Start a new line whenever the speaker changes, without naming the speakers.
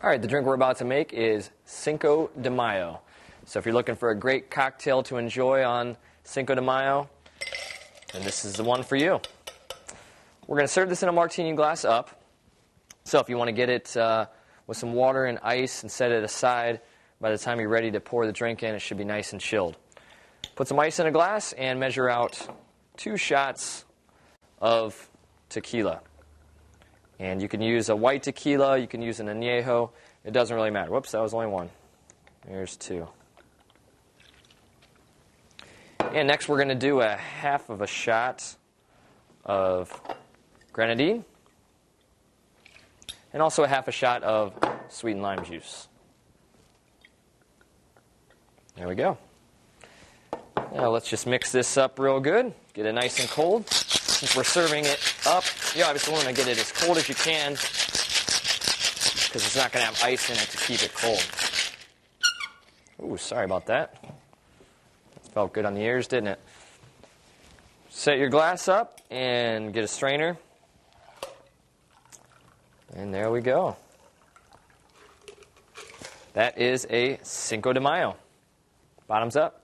All right, the drink we're about to make is Cinco de Mayo. So if you're looking for a great cocktail to enjoy on Cinco de Mayo, then this is the one for you. We're going to serve this in a martini glass up. So if you want to get it with some water and ice and set it aside, by the time you're ready to pour the drink in, it should be nice and chilled. Put some ice in a glass and measure out 2 shots of tequila. And you can use a white tequila, you can use an añejo. It doesn't really matter. Whoops, that was only 1. There's 2. And next we're going to do a half of a shot of grenadine. And also a half a shot of sweetened lime juice. There we go. Now let's just mix this up real good. Get it nice and cold. Since we're serving it up, you obviously want to get it as cold as you can because it's not going to have ice in it to keep it cold. Ooh, sorry about that. Felt good on the ears, didn't it? Set your glass up and get a strainer. And there we go. That is a Cinco de Mayo. Bottoms up.